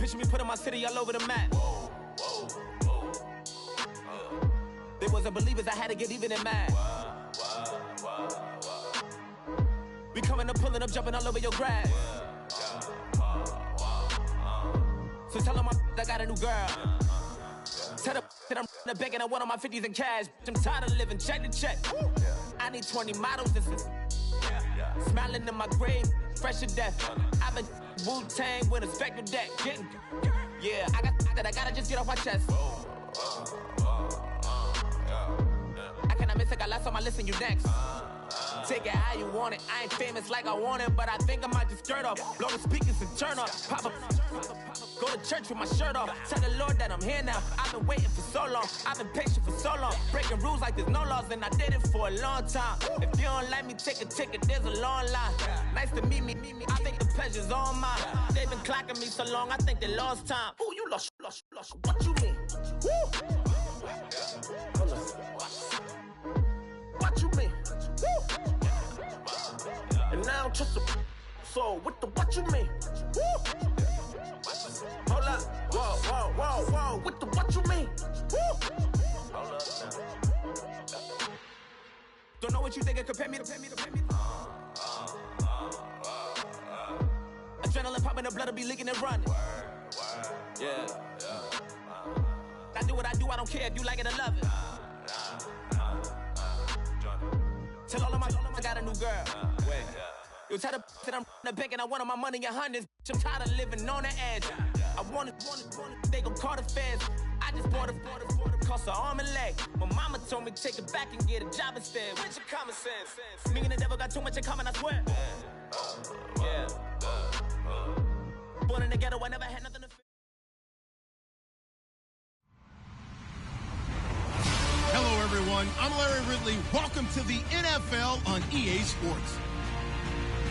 Picture me putting my city all over the map. They wasn't believers, I had to get even and mad. We coming up, pulling up, jumping all over your grass. So tell them I got a new girl. Tell them that I'm in the bank and I want all my 50s in cash. I'm tired of living check to check. I need 20 models and smiling in my grave, fresh to death. I've been Wu-Tang with a spectral deck. Yeah, I gotta just get off my chest. I cannot miss it, got last on my list and you next. Take it how you want it. I ain't famous like I want it, but I think I might just skirt off. Blow the speakers and turn up. Pop up. Go to church with my shirt off. Tell the Lord that I'm here now. I've been waiting for so long. I've been patient for so long. Breaking rules like there's no laws, and I did it for a long time. If you don't like me, take a ticket. There's a long line. Nice to meet me. I think the pleasure's all mine. They've been clocking me so long, I think they lost time. Ooh, you lost. What you mean? Woo! What you mean? Woo! And now I don't trust the soul. What you mean? Woo! Hold up. Whoa. What you mean? Woo! Hold up now. Don't know what you think it compare me to. Adrenaline popping, the blood will be leaking and running. Yeah. I do what I do, I don't care if you like it or love it. Tell all of my I got a new girl. Wait. You tell the that I'm in the bank and I want all my money in hundreds. I'm tired of living on the edge. I want it, they gon' call the feds. I just bought a cost an arm and leg. My mama told me take it back and get a job instead. Where's your common sense? Me and the devil got too much in common, I swear. Yeah. Born in the ghetto, I never had nothing to fear. Hello, everyone. I'm Larry Ridley. Welcome to the NFL on EA Sports.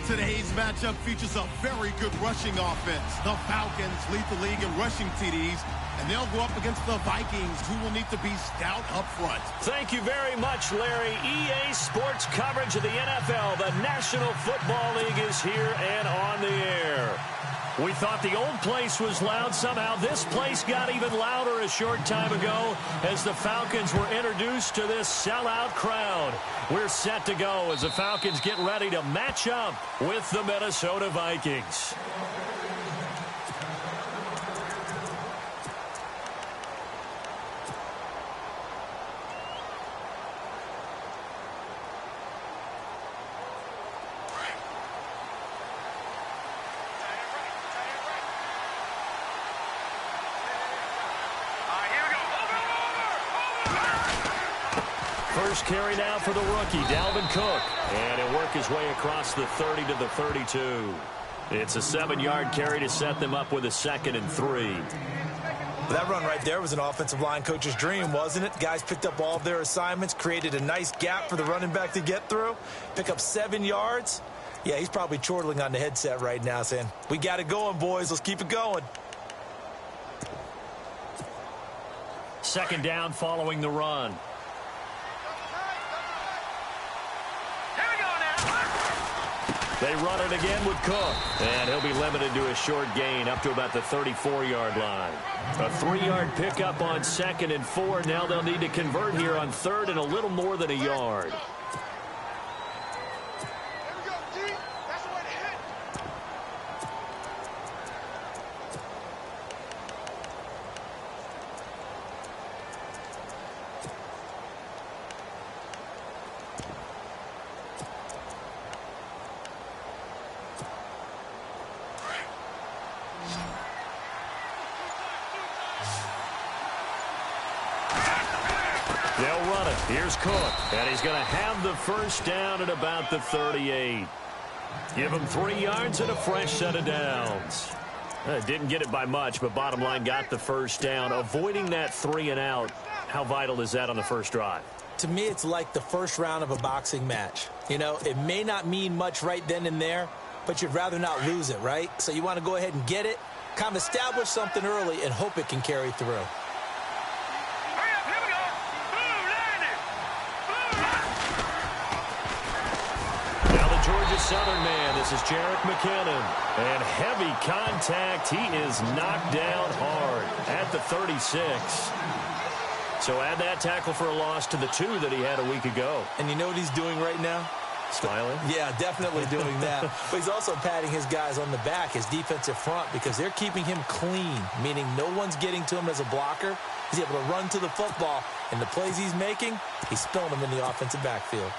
Today's matchup features a very good rushing offense. The Falcons lead the league in rushing TDs, and they'll go up against the Vikings, who will need to be stout up front. Thank you very much, Larry. EA Sports coverage of the NFL. The National Football League is here and on the air. We thought the old place was loud. Somehow this place got even louder a short time ago as the Falcons were introduced to this sellout crowd. We're set to go as the Falcons get ready to match up with the Minnesota Vikings. First carry now for the rookie, Dalvin Cook. And he'll work his way across the 30 to the 32. It's a 7-yard carry to set them up with a 2nd and 3. That run right there was an offensive line coach's dream, wasn't it? Guys picked up all of their assignments, created a nice gap for the running back to get through, pick up 7 yards. Yeah, he's probably chortling on the headset right now saying, we got it going, boys. Let's keep it going. 2nd down following the run. They run it again with Cook, and he'll be limited to a short gain up to about the 34-yard line. A 3-yard pickup on 2nd and 4. Now they'll need to convert here on 3rd and a little more than a yard. They'll run it. Here's Cook, and he's going to have the first down at about the 38. Give him 3 yards and a fresh set of downs. Didn't get it by much, but bottom line got the first down. Avoiding that 3 and out, how vital is that on the first drive? To me, it's like the first round of a boxing match. You know, it may not mean much right then and there, but you'd rather not lose it, right? So you want to go ahead and get it, kind of establish something early, and hope it can carry through. Southern man. This is Jerick McKinnon. And heavy contact. He is knocked down hard at the 36. So add that tackle for a loss to the 2 that he had a week ago. And you know what he's doing right now? Smiling? Yeah, definitely doing that. But he's also patting his guys on the back, his defensive front, because they're keeping him clean, meaning no one's getting to him as a blocker. He's able to run to the football, and the plays he's making, he's spilling them in the offensive backfield.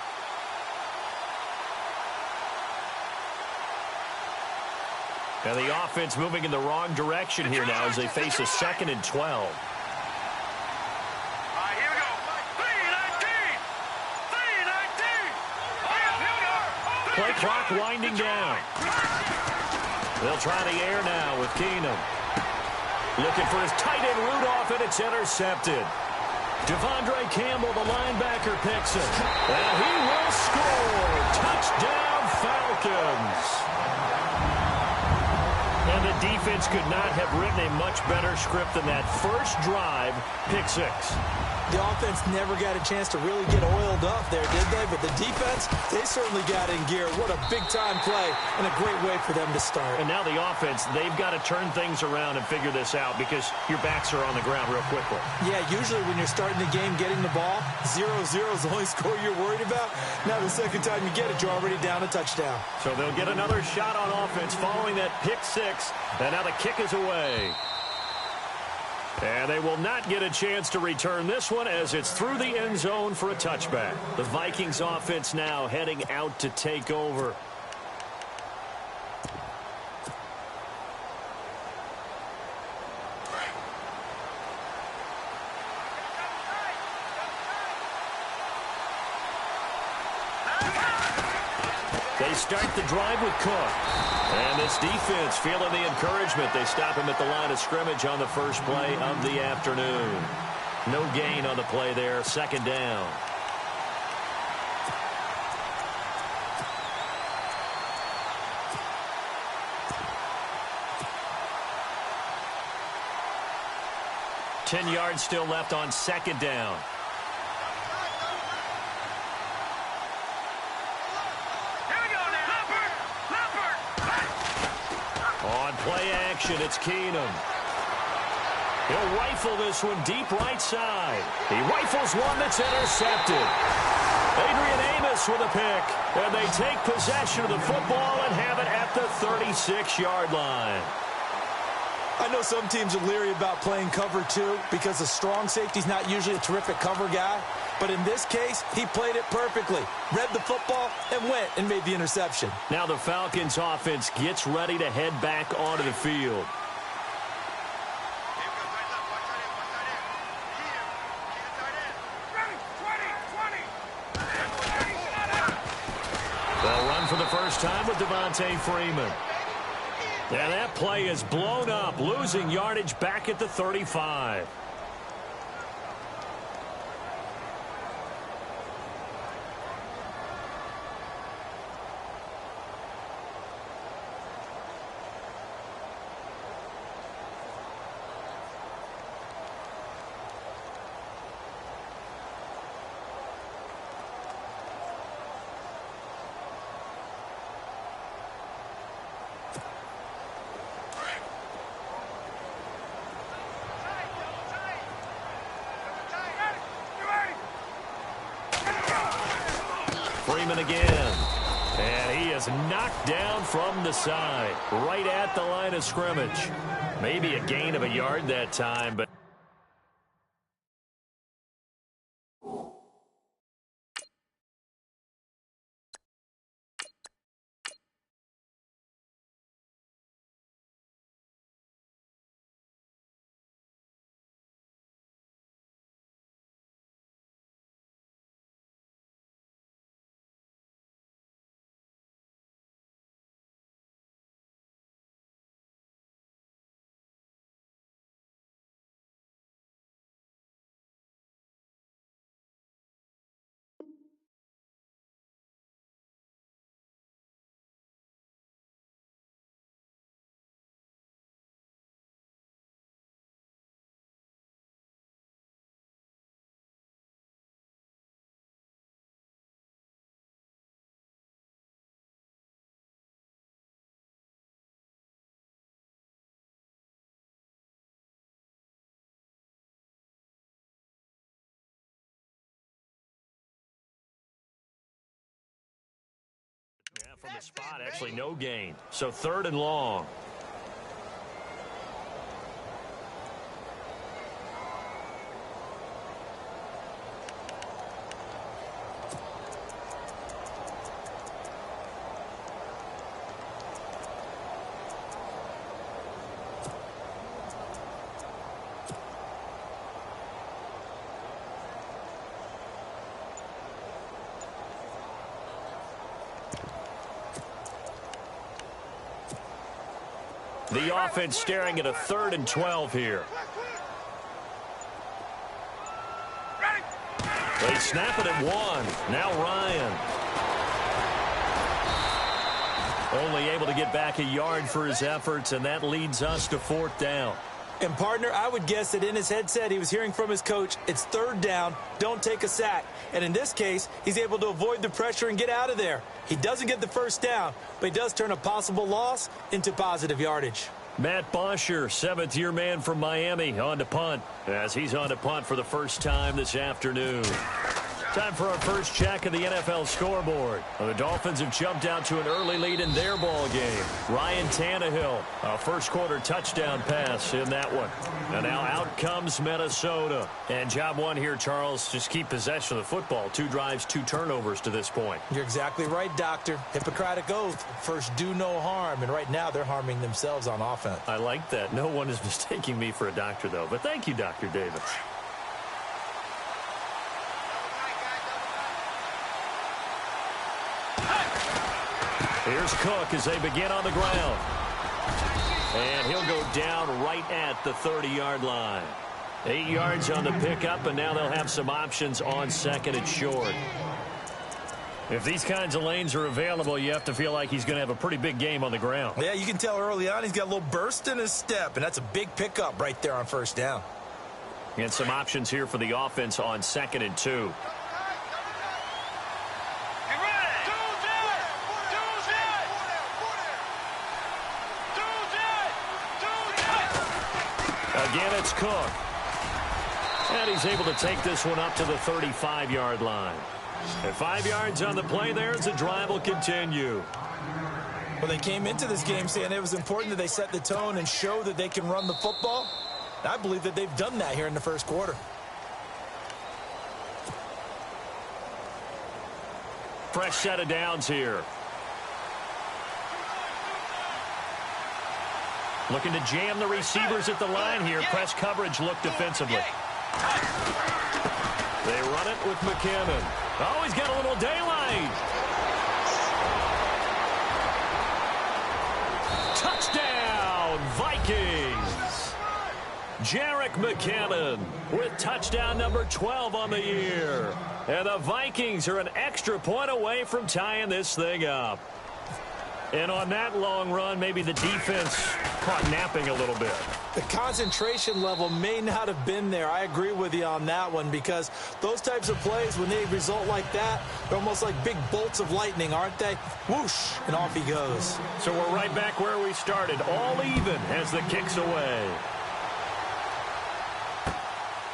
And the offense moving in the wrong direction here now as they face a 2nd and 12. Play clock winding down. They'll try the air now with Keenum. Looking for his tight end Rudolph, and it's intercepted. Devondre Campbell, the linebacker, picks it. And he will score. Touchdown, Falcons. And the defense could not have written a much better script than that first drive, pick 6. The offense never got a chance to really get oiled up there, did they? But the defense, they certainly got in gear. What a big-time play and a great way for them to start. And now the offense, they've got to turn things around and figure this out because your backs are on the ground real quickly. Yeah, usually when you're starting the game getting the ball, 0-0 is the only score you're worried about. Now the second time you get it, you're already down a touchdown. So they'll get another shot on offense following that pick 6. And now the kick is away. And they will not get a chance to return this one as it's through the end zone for a touchback. The Vikings offense now heading out to take over. They start the drive with Cook. And this defense feeling the encouragement. They stop him at the line of scrimmage on the first play of the afternoon. No gain on the play there. 2nd down. Ten yards still left on 2nd down. On play action, it's Keenum. He'll rifle this one deep right side. He rifles one that's intercepted. Adrian Amos with a pick. And they take possession of the football and have it at the 36-yard line. I know some teams are leery about playing cover 2 because the strong safety's not usually a terrific cover guy. But in this case, he played it perfectly. Read the football and went and made the interception. Now the Falcons offense gets ready to head back onto the field. They'll run for the first time with Devontae Freeman. And that play is blown up, losing yardage back at the 35. Freeman again. And he is knocked down from the side, right at the line of scrimmage. Maybe a gain of a yard that time, but from the spot, actually no gain. So 3rd and long. The offense staring at a 3rd and 12 here. They snap it at 1. Now Ryan. Only able to get back a yard for his efforts, and that leads us to 4th down. And, partner, I would guess that in his headset he was hearing from his coach, it's 3rd down, don't take a sack. And in this case, he's able to avoid the pressure and get out of there. He doesn't get the 1st down, but he does turn a possible loss into positive yardage. Matt Bosher, 7th-year man from Miami, on to punt, as he's on to punt for the first time this afternoon. Time for our first check of the NFL scoreboard. The Dolphins have jumped out to an early lead in their ball game. Ryan Tannehill, a first-quarter touchdown pass in that one. And now out comes Minnesota. And job 1 here, Charles, just keep possession of the football. 2 drives, 2 turnovers to this point. You're exactly right, Doctor. Hippocratic oath. First, do no harm. And right now, they're harming themselves on offense. I like that. No one is mistaking me for a doctor, though. But thank you, Dr. Davis. Here's Cook as they begin on the ground. And he'll go down right at the 30-yard line. 8 yards on the pickup, and now they'll have some options on 2nd and short. If these kinds of lanes are available, you have to feel like he's going to have a pretty big game on the ground. Yeah, you can tell early on he's got a little burst in his step, and that's a big pickup right there on 1st down. And some options here for the offense on 2nd and 2. Again, it's Cook. And he's able to take this one up to the 35-yard line. And 5 yards on the play there as the drive will continue. Well, they came into this game saying it was important that they set the tone and show that they can run the football. And I believe that they've done that here in the 1st quarter. Fresh set of downs here. Looking to jam the receivers at the line here. Press coverage look defensively. They run it with McKinnon. Oh, he's got a little daylight. Touchdown, Vikings. Jerick McKinnon with touchdown number 12 on the year. And the Vikings are an extra point away from tying this thing up. And on that long run, maybe the defense caught napping a little bit. The concentration level may not have been there. I agree with you on that one, because those types of plays, when they result like that, they're almost like big bolts of lightning, aren't they? Whoosh, and off he goes. So we're right back where we started, all even as the kick's away.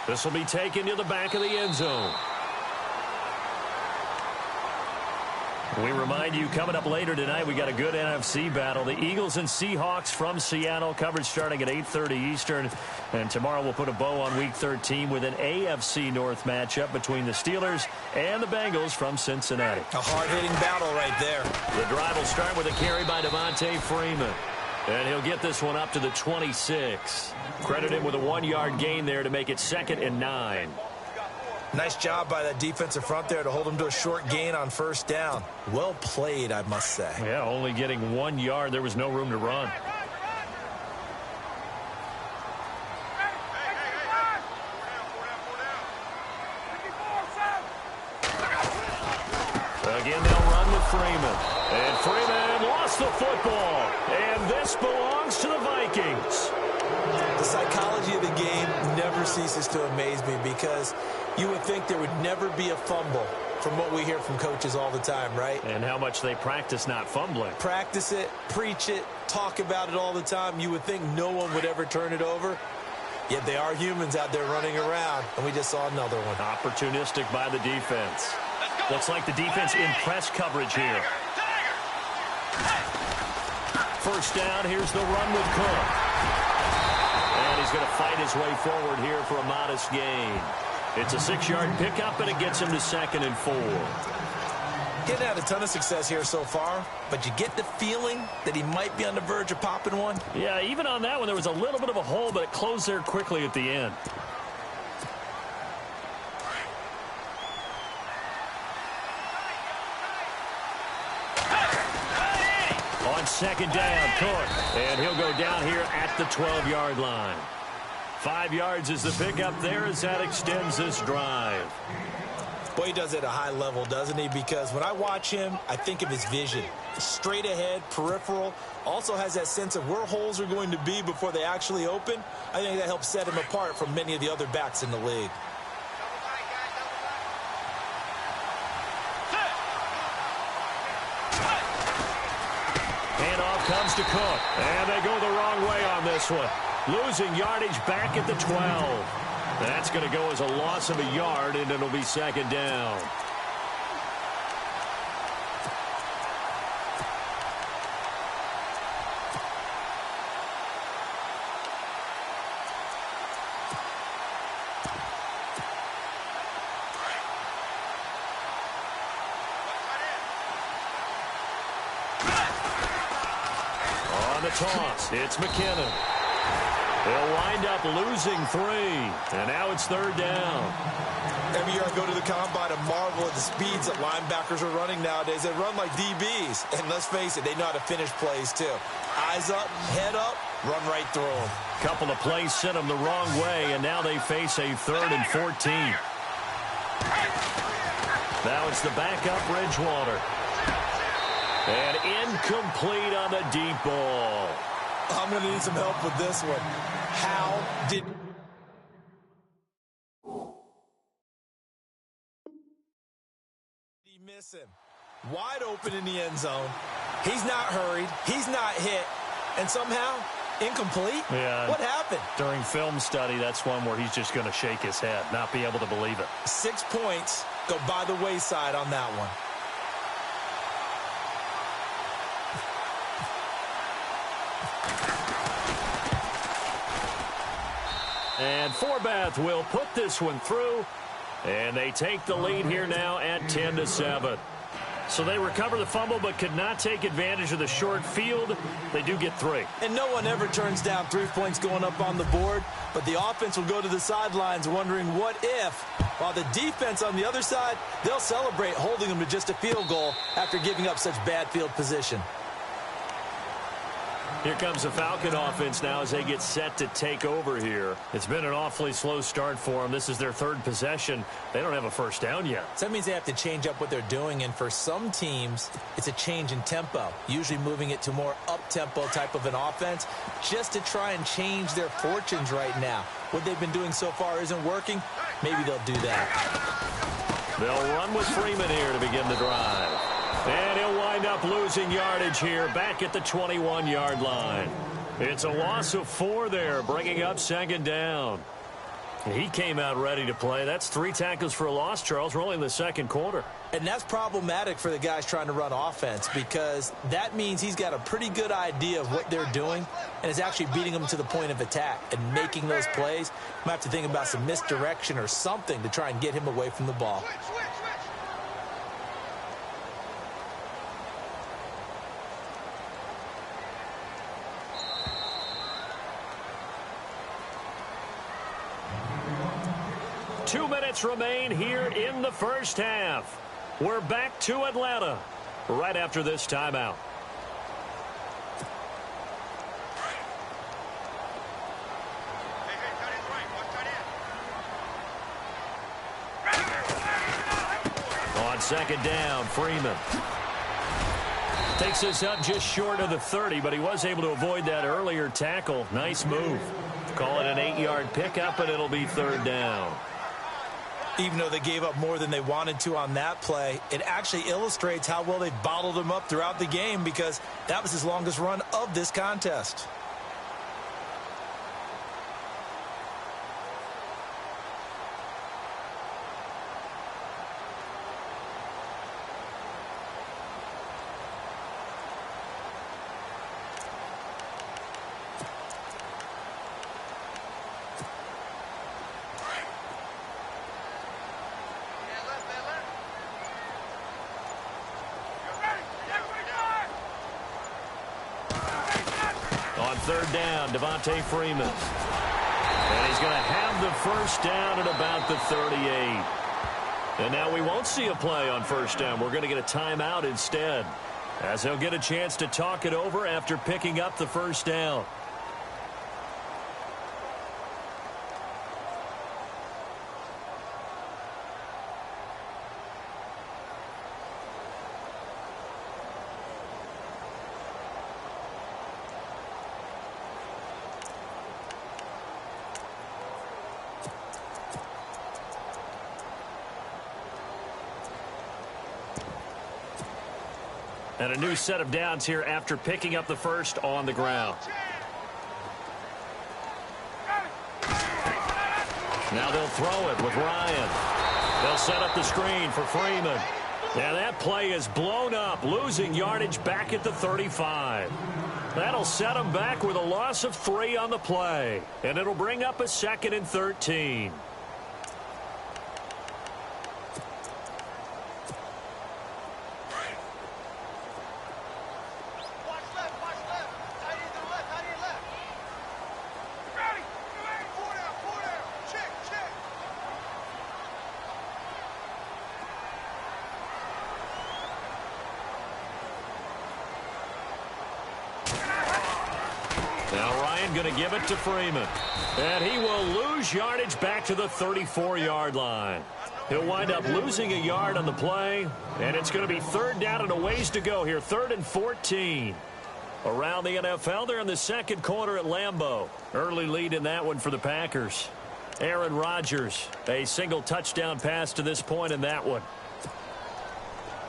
This will be taken to the back of the end zone. We remind you, coming up later tonight, we got a good NFC battle. The Eagles and Seahawks from Seattle, coverage starting at 8:30 Eastern. And tomorrow we'll put a bow on Week 13 with an AFC North matchup between the Steelers and the Bengals from Cincinnati. A hard-hitting battle right there. The drive will start with a carry by Devontae Freeman. And he'll get this one up to the 26. Credit him with a 1-yard gain there to make it 2nd and 9. Nice job by that defensive front there to hold him to a short gain on 1st down. Well played, I must say. Yeah, only getting 1 yard. There was no room to run. Again, they'll run with Freeman. And Freeman lost the football. And this belongs to the Vikings. The psychology of the game never ceases to amaze me, because you would think there would never be a fumble from what we hear from coaches all the time, right? And how much they practice not fumbling. Practice it, preach it, talk about it all the time. You would think no one would ever turn it over. Yet they are humans out there running around, and we just saw another one. Opportunistic by the defense. Looks like the defense in press coverage here. first down. Here's the run with Cook. And he's going to fight his way forward here for a modest gain. It's a 6-yard pickup, and it gets him to 2nd and 4. Getting had a ton of success here so far, but you get the feeling that he might be on the verge of popping one. Yeah, even on that one, there was a little bit of a hole, but it closed there quickly at the end. On 2nd down, Cook, and he'll go down here at the 12-yard line. 5 yards is the pickup there as that extends this drive. Boy, he does it at a high level, doesn't he? Because when I watch him, I think of his vision. Straight ahead, peripheral, also has that sense of where holes are going to be before they actually open. I think that helps set him apart from many of the other backs in the league. Handoff comes to Cook, and they go the wrong way on this one. Losing yardage back at the 12. That's going to go as a loss of a yard, and it'll be 2nd down. On the toss, it's McKinnon. They'll wind up losing 3, and now it's 3rd down. Every year I go to the combine and marvel at the speeds that linebackers are running nowadays. They run like DBs, and let's face it, they know how to finish plays too. Eyes up, head up, run right through them. Couple of plays sent them the wrong way, and now they face a 3rd and 14. Now it's the backup Bridgewater. And incomplete on the deep ball. I'm going to need some help with this one. How did he miss him? Wide open in the end zone. He's not hurried. He's not hit. And somehow, incomplete? Yeah. What happened? During film study, that's one where he's just going to shake his head, not be able to believe it. 6 points go by the wayside on that one. And Forbath will put this one through, and they take the lead here now at 10-7. So they recover the fumble but could not take advantage of the short field. They do get 3. And no one ever turns down 3 points going up on the board, but the offense will go to the sidelines wondering what if, while the defense on the other side, they'll celebrate holding them to just a field goal after giving up such bad field position. Here comes the Falcon offense now as they get set to take over here. It's been an awfully slow start for them. This is their 3rd possession. They don't have a first down yet. So that means they have to change up what they're doing, and for some teams, it's a change in tempo, usually moving it to more up-tempo type of an offense just to try and change their fortunes right now. What they've been doing so far isn't working. Maybe they'll do that. They'll run with Freeman here to begin the drive. And he'll wind up losing yardage here back at the 21-yard line. It's a loss of 4 there, bringing up 2nd down. He came out ready to play. That's 3 tackles for a loss, Charles. We're only in the 2nd quarter. And that's problematic for the guys trying to run offense because that means he's got a pretty good idea of what they're doing and is actually beating them to the point of attack and making those plays. Might have to think about some misdirection or something to try and get him away from the ball. Two minutes remain here in the first half. We're back to Atlanta right after this timeout. On 2nd down, Freeman takes this up just short of the 30, but he was able to avoid that earlier tackle. Nice move. Call it an 8-yard pickup, and it'll be 3rd down. Even though they gave up more than they wanted to on that play, it actually illustrates how well they bottled them up throughout the game because that was his longest run of this contest. On third down, Devontae Freeman. And he's going to have the first down at about the 38. And now we won't see a play on first down. We're going to get a timeout instead, as he'll get a chance to talk it over after picking up the first down. And a new set of downs here after picking up the first on the ground. Now they'll throw it with Ryan. They'll set up the screen for Freeman. Now that play is blown up, losing yardage back at the 35. That'll set them back with a loss of 3 on the play. And it'll bring up a 2nd and 13. Going to give it to Freeman. And he will lose yardage back to the 34-yard line. He'll wind up losing a yard on the play, and it's going to be third down and a ways to go here. 3rd and 14. Around the NFL, they're in the second quarter at Lambeau. Early lead in that one for the Packers. Aaron Rodgers, a single touchdown pass to this point in that one.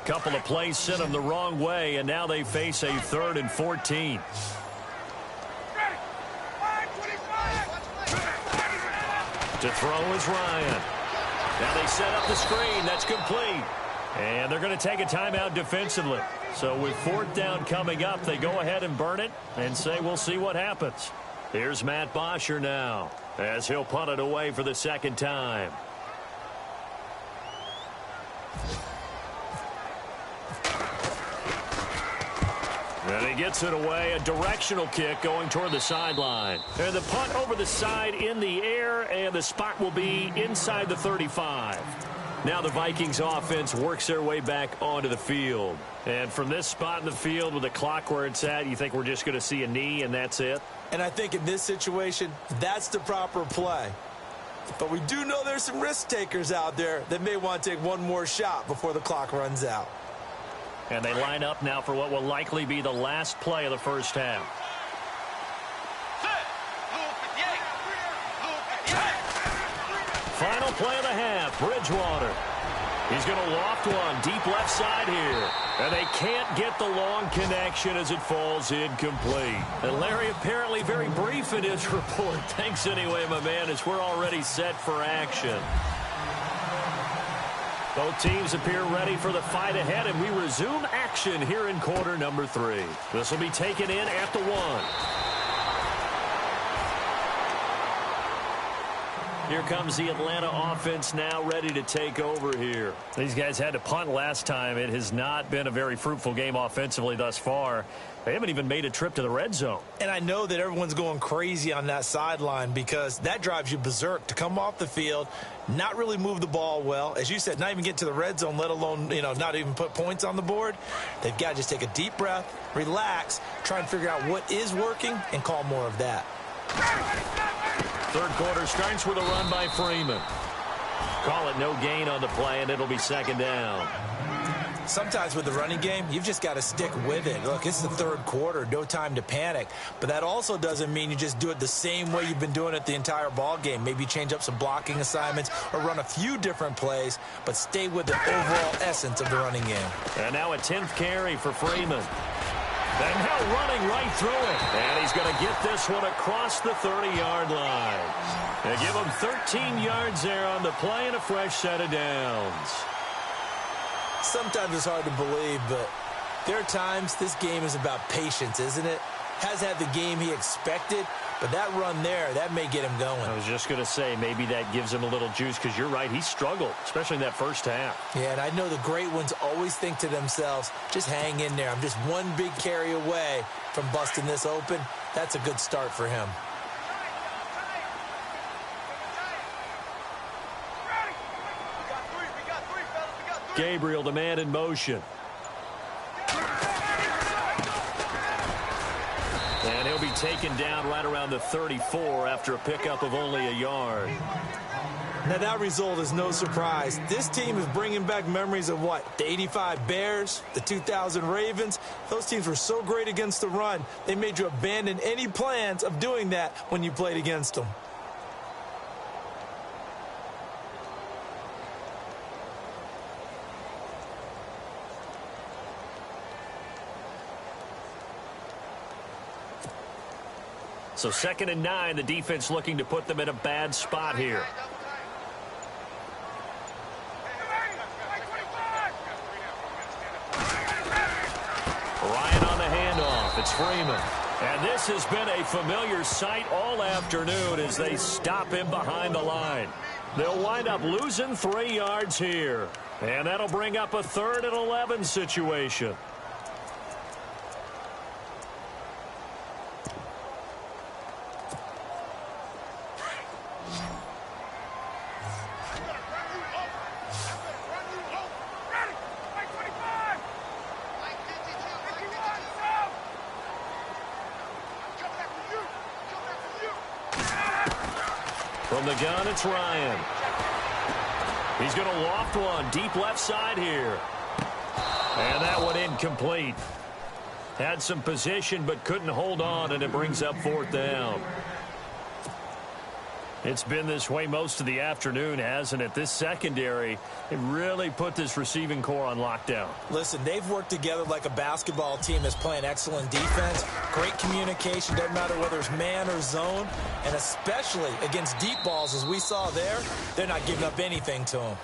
Couple of plays sent them the wrong way, and now they face a 3rd and 14. To throw is Ryan. Now they set up the screen. That's complete. And they're going to take a timeout defensively. So with 4th down coming up, they go ahead and burn it and say we'll see what happens. Here's Matt Bosher now as he'll punt it away for the 2nd time. And he gets it away, a directional kick going toward the sideline. And the punt over the side in the air, and the spot will be inside the 35. Now the Vikings offense works their way back onto the field. And from this spot in the field with the clock where it's at, you think we're just going to see a knee and that's it? And I think in this situation, that's the proper play. But we do know there's some risk takers out there that may want to take one more shot before the clock runs out. And they line up now for what will likely be the last play of the first half. Final play of the half, Bridgewater. He's going to loft one deep left side here. And they can't get the long connection as it falls incomplete. And Larry apparently very brief in his report. Thanks anyway, my man, as we're already set for action. Both teams appear ready for the fight ahead, and we resume action here in quarter number 3. This will be taken in at the 1. Here comes the Atlanta offense now ready to take over here. These guys had to punt last time. It has not been a very fruitful game offensively thus far. They haven't even made a trip to the red zone. And I know that everyone's going crazy on that sideline because that drives you berserk to come off the field, not really move the ball well. As you said, not even get to the red zone, let alone, not even put points on the board. They've got to just take a deep breath, relax, try and figure out what is working, and call more of that. Third quarter starts with a run by Freeman. Call it no gain on the play, and it'll be 2nd down. Sometimes with the running game, you've just got to stick with it. Look, it's the third quarter, no time to panic. But that also doesn't mean you just do it the same way you've been doing it the entire ball game. Maybe change up some blocking assignments or run a few different plays, but stay with the overall essence of the running game. And now a 10th carry for Freeman. And now running right through it. And he's going to get this one across the 30-yard line. They give him 13 yards there on the play and a fresh set of downs. Sometimes it's hard to believe, but there are times this game is about patience, isn't it? Has had the game he expected, but that run there, that may get him going. I was just going to say, maybe that gives him a little juice, because you're right, he struggled, especially in that first half. Yeah, and I know the great ones always think to themselves, just hang in there. I'm just one big carry away from busting this open. That's a good start for him. Gabriel, the man in motion. And he'll be taken down right around the 34 after a pickup of only a yard. Now, that result is no surprise. This team is bringing back memories of what? The 85 Bears, the 2000 Ravens. Those teams were so great against the run, they made you abandon any plans of doing that when you played against them. So 2nd and 9, the defense looking to put them in a bad spot here. Ryan on the handoff. It's Freeman. And this has been a familiar sight all afternoon as they stop him behind the line. They'll wind up losing 3 yards here. And that'll bring up a 3rd and 11 situation. From the gun, it's Ryan. He's going to loft one deep left side here. And that one incomplete. Had some position but couldn't hold on, and it brings up 4th down. It's been this way most of the afternoon, hasn't it? This secondary, it really put this receiving core on lockdown. Listen, they've worked together like a basketball team that's playing excellent defense. Great communication, doesn't matter whether it's man or zone. And especially against deep balls, as we saw there, they're not giving up anything to them.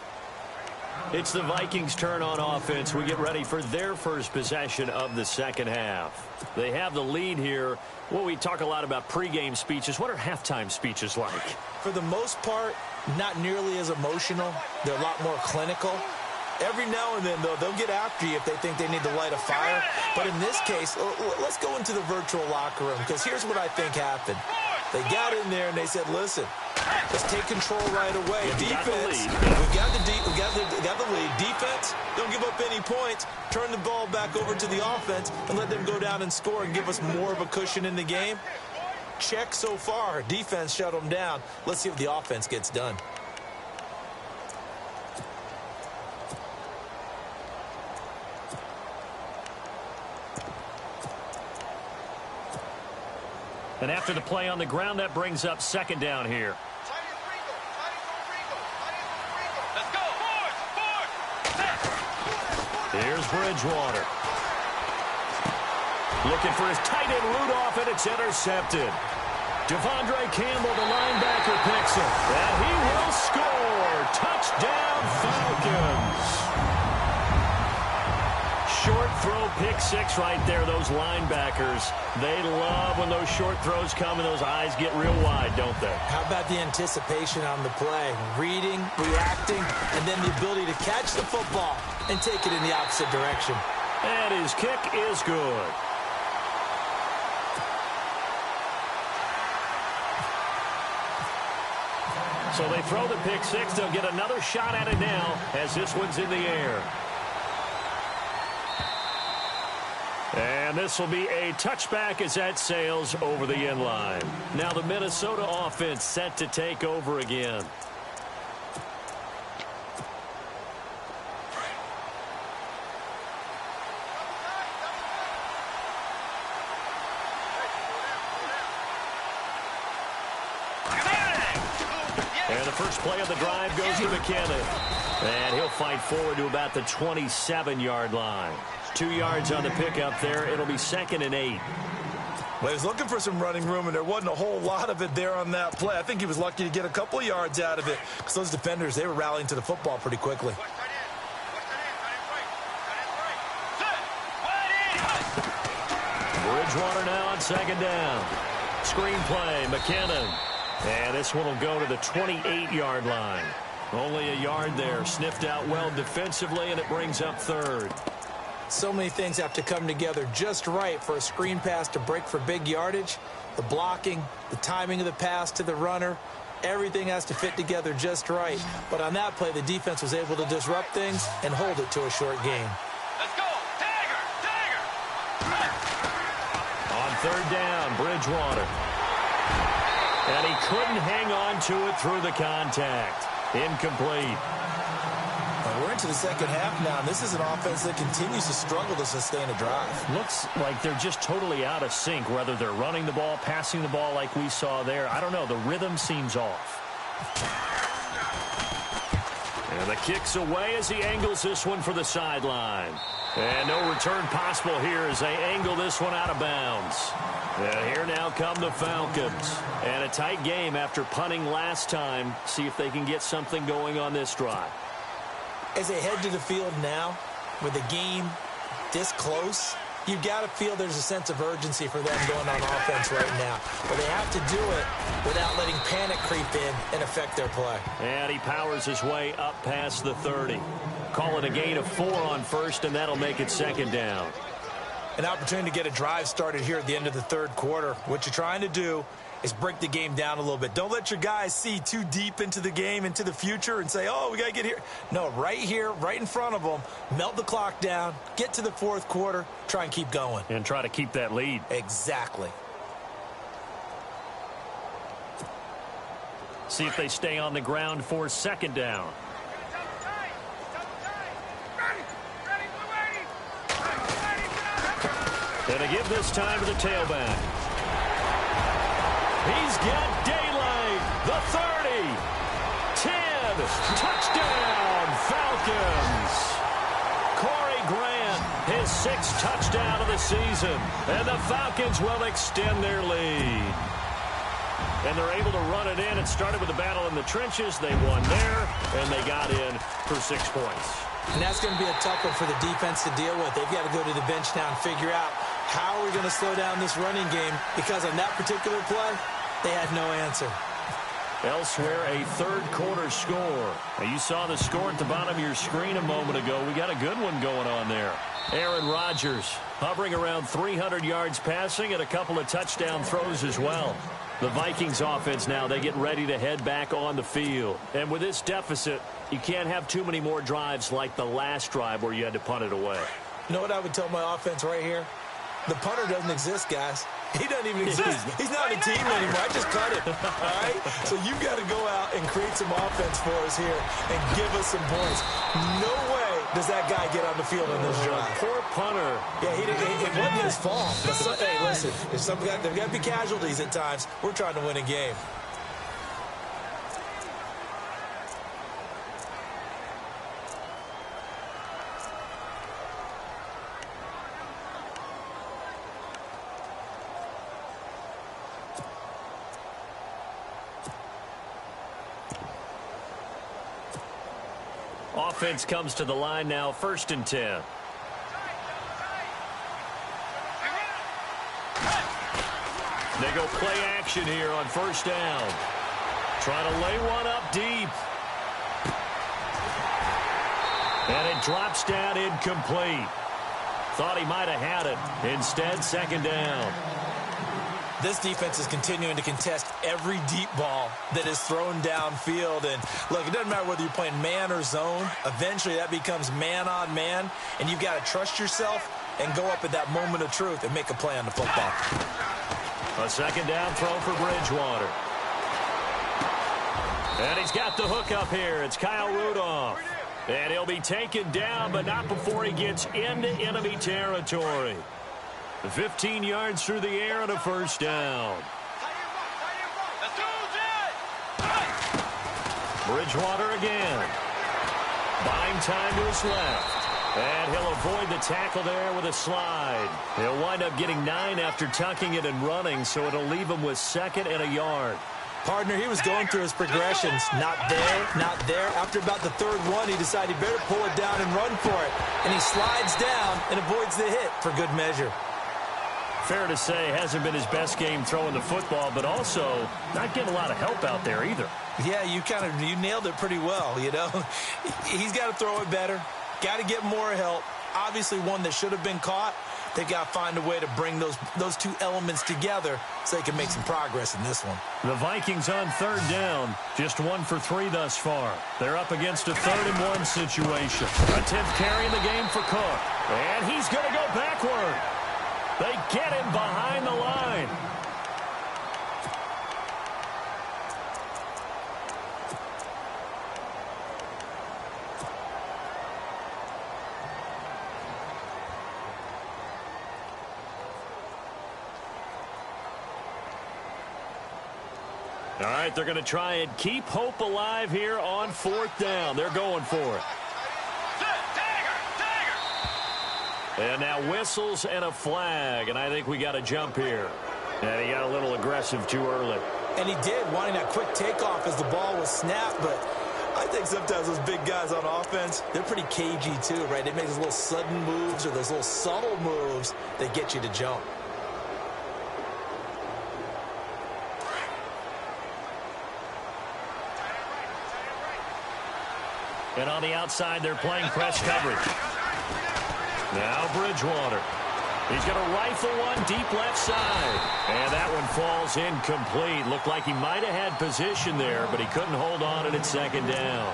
It's the Vikings' turn on offense. We get ready for their first possession of the second half. They have the lead here. Well, we talk a lot about pregame speeches. What are halftime speeches like? For the most part, not nearly as emotional. They're a lot more clinical. Every now and then, though, they'll get after you if they think they need to light a fire. But in this case, let's go into the virtual locker room, because here's what I think happened. They got in there and they said, listen, let's take control right away. Defense, we got the lead. Defense, don't give up any points. Turn the ball back over to the offense and let them go down and score and give us more of a cushion in the game. Check so far. Defense shut them down. Let's see if the offense gets done. And after the play on the ground, that brings up 2nd down here. Here's Bridgewater. Looking for his tight end Rudolph, and it's intercepted. Devondre Campbell, the linebacker, picks it. And he will score. Touchdown, Falcons. Short throw, pick 6 right there. Those linebackers, they love when those short throws come and those eyes get real wide, don't they? How about the anticipation on the play? Reading, reacting, and then the ability to catch the football and take it in the opposite direction. And his kick is good. So they throw the pick 6. They'll get another shot at it now as this one's in the air. And this will be a touchback as that sails over the end line. Now the Minnesota offense set to take over again. And the first play of the drive goes to McKinnon. And he'll fight forward to about the 27-yard line. 2 yards on the pickup there. It'll be 2nd and 8. Well, he was looking for some running room, and there wasn't a whole lot of it there on that play. I think he was lucky to get a couple of yards out of it because those defenders, they were rallying to the football pretty quickly. Bridgewater now on 2nd down. Screen play, McKinnon. And this one will go to the 28-yard line. Only a yard there. Sniffed out well defensively, and it brings up 3rd. So many things have to come together just right for a screen pass to break for big yardage. The blocking, the timing of the pass to the runner, everything has to fit together just right. But on that play, the defense was able to disrupt things and hold it to a short gain. Let's go. Dagger! On third down, Bridgewater. And he couldn't hang on to it through the contact. Incomplete. We're into the second half now, and this is an offense that continues to struggle to sustain a drive. Looks like they're just totally out of sync, whether they're running the ball, passing the ball like we saw there. I don't know. The rhythm seems off. And the kick's away as he angles this one for the sideline. And no return possible here as they angle this one out of bounds. And here now come the Falcons. And a tight game after punting last time. See if they can get something going on this drive. As they head to the field now, with the game this close, you've got to feel there's a sense of urgency for them going on offense right now. But they have to do it without letting panic creep in and affect their play. And he powers his way up past the 30. Call it a gain of 4 on first, and that'll make it second down. An opportunity to get a drive started here at the end of the third quarter. What you're trying to do is break the game down a little bit. Don't let your guys see too deep into the game, into the future, and say, oh, we got to get here. No, right here, right in front of them, melt the clock down, get to the fourth quarter, try and keep going. And try to keep that lead. Exactly. See if they stay on the ground for second down. And they give this time to the tailback. He's got daylight. The 30. 10. Touchdown, Falcons. Corey Grant, his 6th touchdown of the season. And the Falcons will extend their lead. And they're able to run it in. It started with a battle in the trenches. They won there, and they got in for 6 points. And that's going to be a tough one for the defense to deal with. They've got to go to the bench now and figure out how are we going to slow down this running game, because on that particular play, they had no answer. Elsewhere, a third quarter score. Now, you saw the score at the bottom of your screen a moment ago. We got a good one going on there. Aaron Rodgers hovering around 300 yards passing and a couple of touchdown throws as well. The Vikings offense now, they get ready to head back on the field. And with this deficit, you can't have too many more drives like the last drive where you had to punt it away. You know what I would tell my offense right here? The punter doesn't exist, guys. He doesn't even exist. He's not on the team anymore. I just cut him. All right? So you've got to go out and create some offense for us here and give us some points. No way does that guy get on the field in this drive. Poor punter. Yeah, it wasn't his fault. But hey, listen, there's got to be casualties at times. We're trying to win a game. Offense comes to the line now, 1st and 10. They go play action here on 1st down. Trying to lay one up deep. And it drops down incomplete. Thought he might have had it. Instead, 2nd down. This defense is continuing to contest every deep ball that is thrown downfield. And, look, it doesn't matter whether you're playing man or zone. Eventually, that becomes man-on-man, and you've got to trust yourself and go up at that moment of truth and make a play on the football. A 2nd down throw for Bridgewater. And he's got the hook up here. It's Kyle Rudolph. And he'll be taken down, but not before he gets into enemy territory. 15 yards through the air and a 1st down. Bridgewater again. Buying time to his left. And he'll avoid the tackle there with a slide. He'll wind up getting 9 after tucking it and running, so it'll leave him with 2nd and a yard. Partner, he was going through his progressions. Not there, not there. After about the 3rd one, he decided he better pull it down and run for it. And he slides down and avoids the hit for good measure. Fair to say, hasn't been his best game throwing the football, but also not getting a lot of help out there either. Yeah, you nailed it pretty well, you know. He's got to throw it better, got to get more help, Obviously one that should have been caught. They got to find a way to bring those two elements together so they can make some progress in this one. The Vikings on third down. Just 1 for 3 thus far. They're up against a 3rd-and-1 situation. A 10th carry in the game for Cook. And he's going to go backward. They get him behind the line. All right, they're going to try and keep hope alive here on 4th down. They're going for it. And now whistles and a flag, and I think we got a jump here. And he got a little aggressive too early. And he did, wanting that quick takeoff as the ball was snapped, but I think sometimes those big guys on offense, they're pretty cagey too, right? They make those little sudden moves or those little subtle moves that get you to jump. And on the outside, they're playing press coverage. Now Bridgewater. He's going to rifle one deep left side. And that one falls incomplete. Looked like he might have had position there, but he couldn't hold on at 2nd down.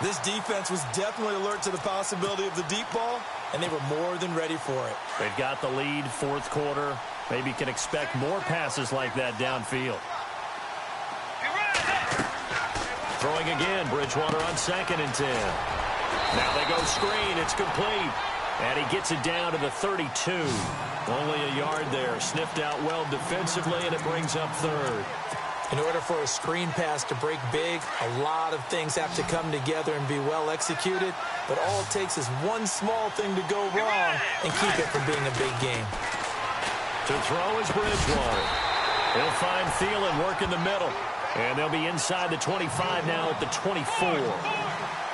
This defense was definitely alert to the possibility of the deep ball, and they were more than ready for it. They've got the lead, 4th quarter. Maybe can expect more passes like that downfield. Throwing again, Bridgewater on 2nd and 10. Now they go screen, it's complete. And he gets it down to the 32. Only a yard there, sniffed out well defensively, and it brings up 3rd. In order for a screen pass to break big, a lot of things have to come together and be well executed. But all it takes is one small thing to go wrong and keep it from being a big game. To throw is Bridgewater. He'll find Thielen work in the middle. And they'll be inside the 25 now at the 24.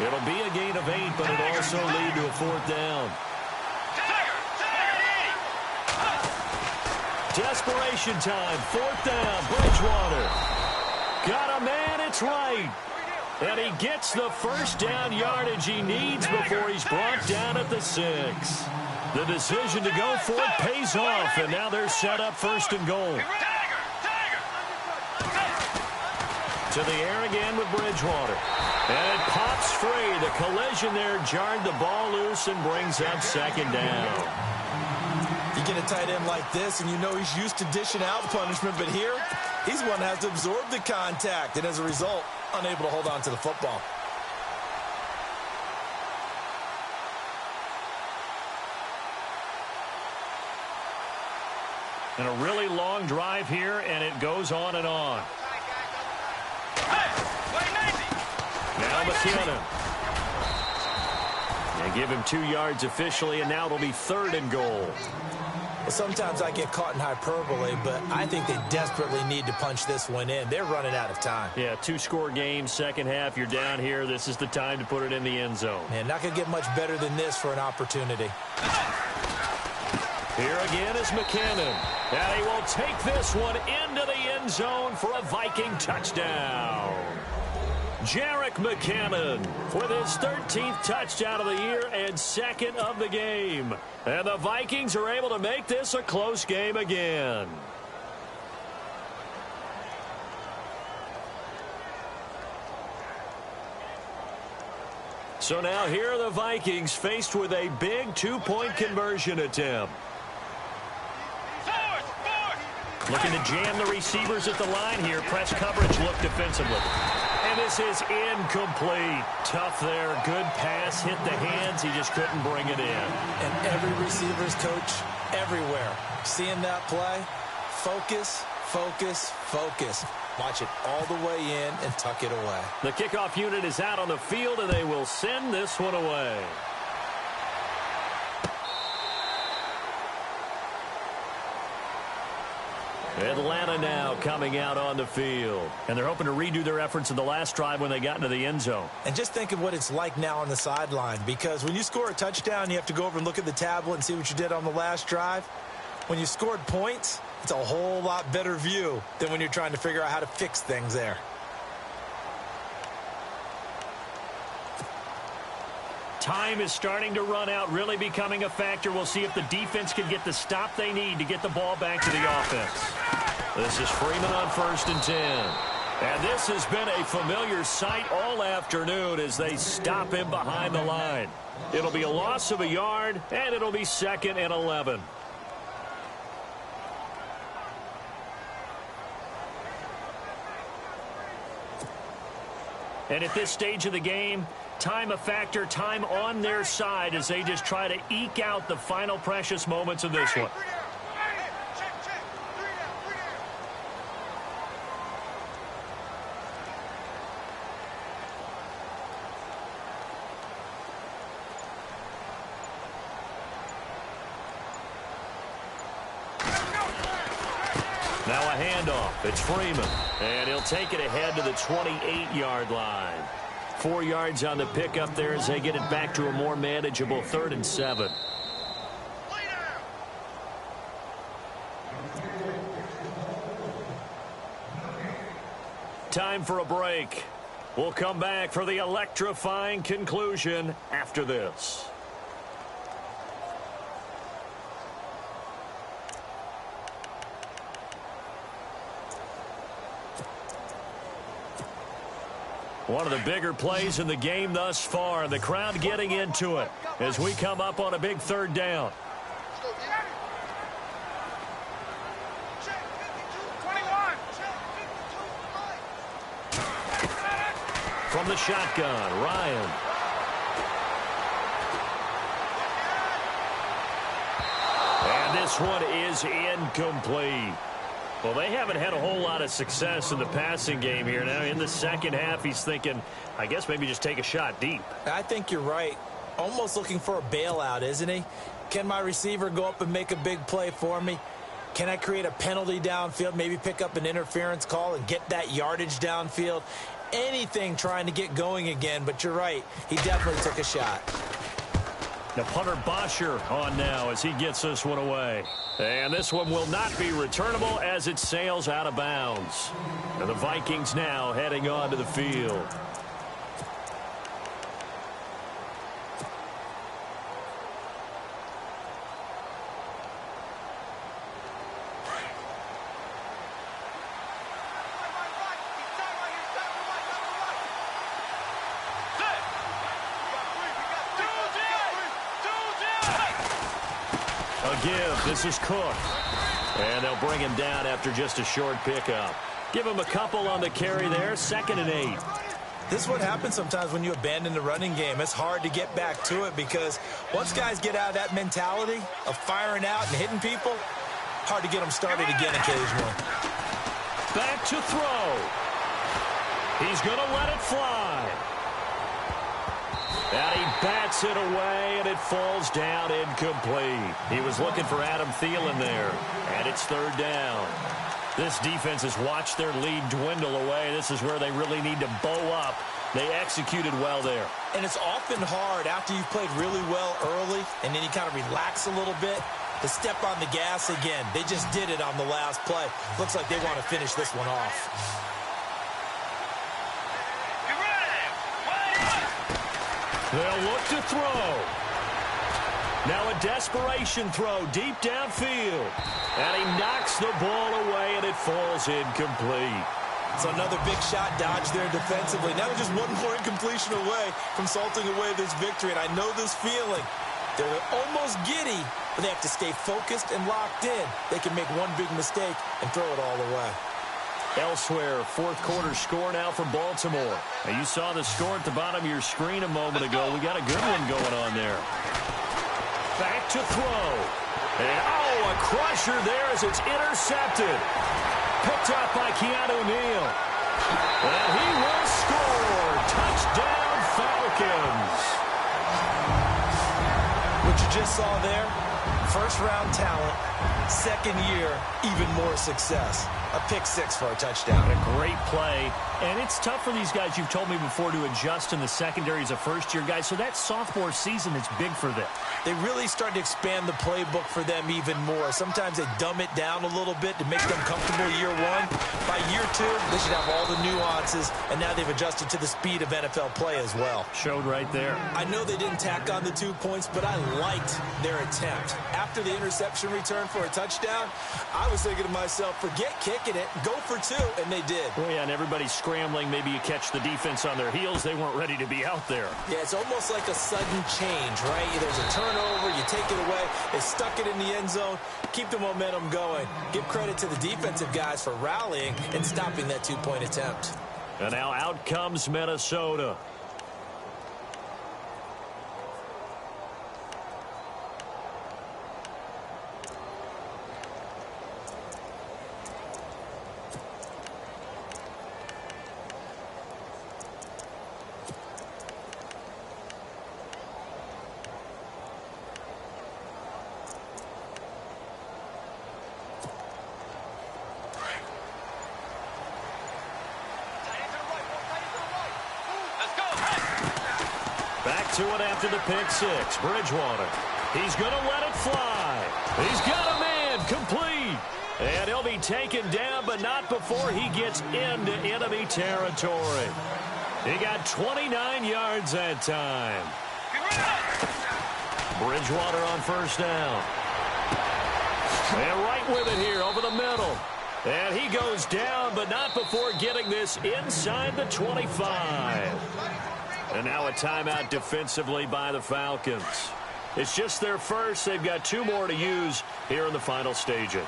It'll be a gain of 8, but it'll also lead to a 4th down. Desperation time, 4th down, Bridgewater. Got a man, it's right. And he gets the 1st down yardage he needs before he's brought down at the 6. The decision to go for it pays off, and now they're set up 1st and goal. To the air again with Bridgewater. And it pops free. The collision there jarred the ball loose and brings up 2nd down. You get a tight end like this, and you know he's used to dishing out punishment, but here, he's one that has to absorb the contact, and as a result, unable to hold on to the football. And a really long drive here, and it goes on and on. Now McKinnon. They give him 2 yards officially, and now it'll be 3rd and goal. Well, sometimes I get caught in hyperbole, but I think they desperately need to punch this one in. They're running out of time. Yeah, 2-score game, 2nd half, you're down here. This is the time to put it in the end zone. Man, not going to get much better than this for an opportunity. Here again is McKinnon. And he will take this one into the end zone for a Viking touchdown. Jerick McKinnon with his 13th touchdown of the year and 2nd of the game. And the Vikings are able to make this a close game again. So now here are the Vikings faced with a big 2-point conversion attempt. Looking to jam the receivers at the line here. Press coverage look defensively. And this is incomplete. Tough there. Good pass. Hit the hands. He just couldn't bring it in. And every receiver's coach everywhere. Seeing that play, focus, focus, focus. Watch it all the way in and tuck it away. The kickoff unit is out on the field, and they will send this one away. Atlanta now coming out on the field. And they're hoping to redo their efforts in the last drive when they got into the end zone. And just think of what it's like now on the sideline, because when you score a touchdown, you have to go over and look at the tablet and see what you did on the last drive. When you scored points, it's a whole lot better view than when you're trying to figure out how to fix things there. Time is starting to run out, really becoming a factor. We'll see if the defense can get the stop they need to get the ball back to the offense. This is Freeman on 1st and 10. And this has been a familiar sight all afternoon as they stop him behind the line. It'll be a loss of a yard, and it'll be 2nd and 11. And at this stage of the game, time a factor, time on their side as they just try to eke out the final precious moments of this one. Now a handoff. It's Freeman. And he'll take it ahead to the 28-yard line. 4 yards on the pickup there as they get it back to a more manageable 3rd and 7. Time for a break. We'll come back for the electrifying conclusion after this. One of the bigger plays in the game thus far. The crowd getting into it as we come up on a big 3rd down. From the shotgun, Ryan. And this one is incomplete. Well, they haven't had a whole lot of success in the passing game here. Now, in the second half, he's thinking, I guess maybe just take a shot deep. I think you're right. Almost looking for a bailout, isn't he? Can my receiver go up and make a big play for me? Can I create a penalty downfield, maybe pick up an interference call and get that yardage downfield? Anything trying to get going again, but you're right. He definitely took a shot. Now punter Bosher on now as he gets this one away. And this one will not be returnable as it sails out of bounds. And the Vikings now heading onto the field. This is Cook. And they'll bring him down after just a short pickup. Give him a couple on the carry there. 2nd and 8. This is what happens sometimes when you abandon the running game. It's hard to get back to it because once guys get out of that mentality of firing out and hitting people, hard to get them started again occasionally. Back to throw. He's going to let it fly. And he bats it away, and it falls down incomplete. He was looking for Adam Thielen there, and it's 3rd down. This defense has watched their lead dwindle away. This is where they really need to bow up. They executed well there. And it's often hard after you've played really well early, and then you kind of relax a little bit, to step on the gas again. They just did it on the last play. Looks like they want to finish this one off. They'll look to throw. Now a desperation throw deep downfield. And he knocks the ball away, and it falls incomplete. So another big shot dodge there defensively. Now they're just one more incompletion away from salting away this victory. And I know this feeling. They're almost giddy, but they have to stay focused and locked in. They can make one big mistake and throw it all away. Elsewhere, 4th quarter score now for Baltimore. Now you saw the score at the bottom of your screen a moment ago. We got a good one going on there. Back to throw. And, oh, a crusher there as it's intercepted. Picked up by Keanu Neal. And he will score. Touchdown, Falcons. What you just saw there, First-round talent, second year, even more success. A pick six for a touchdown. And a great play. And it's tough for these guys, you've told me before, to adjust in the secondary as a first-year guy. So that sophomore season is big for them. They really start to expand the playbook for them even more. Sometimes they dumb it down a little bit to make them comfortable year one. By year two, they should have all the nuances, and now they've adjusted to the speed of NFL play as well. Showed right there. I know they didn't tack on the 2 points, but I liked their attempt. After the interception return for a touchdown, I was thinking to myself, forget kicking it, go for two, and they did. Oh, yeah, and everybody's scrambling. Maybe you catch the defense on their heels. They weren't ready to be out there. Yeah, it's almost like a sudden change, right? There's a turnover, you take it away, they stuck it in the end zone, keep the momentum going. Give credit to the defensive guys for rallying and stopping that 2-point attempt. And now out comes Minnesota. Back to it after the pick six. Bridgewater. He's going to let it fly. He's got a man complete. And he'll be taken down, but not before he gets into enemy territory. He got 29 yards that time. Bridgewater on first down. And right with it here over the middle. And he goes down, but not before getting this inside the 25. And now a timeout defensively by the Falcons. It's just their first. They've got 2 more to use here in the final stages.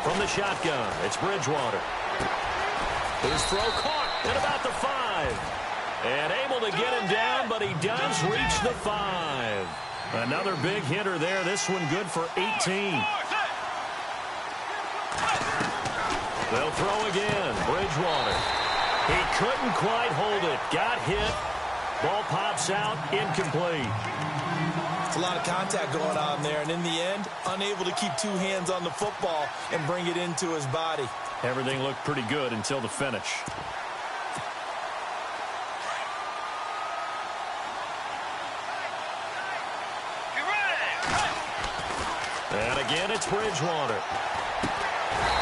From the shotgun, it's Bridgewater. His throw caught at about the 5. And able to get him down, but he does reach the 5. Another big hitter there. This one good for 18. They'll throw again. Bridgewater. He couldn't quite hold it. Got hit. Ball pops out. Incomplete. It's a lot of contact going on there, and in the end, unable to keep 2 hands on the football and bring it into his body. Everything looked pretty good until the finish. And again, it's Bridgewater.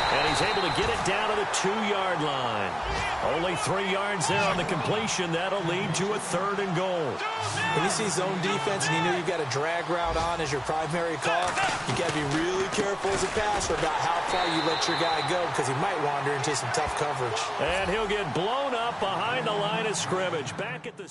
And he's able to get it down to the 2-yard line. Only 3 yards there on the completion. That'll lead to a 3rd and goal. When you see zone defense and you know you've got a drag route on as your primary call, you got to be really careful as a passer about how far you let your guy go because he might wander into some tough coverage. And he'll get blown up behind the line of scrimmage. Back at the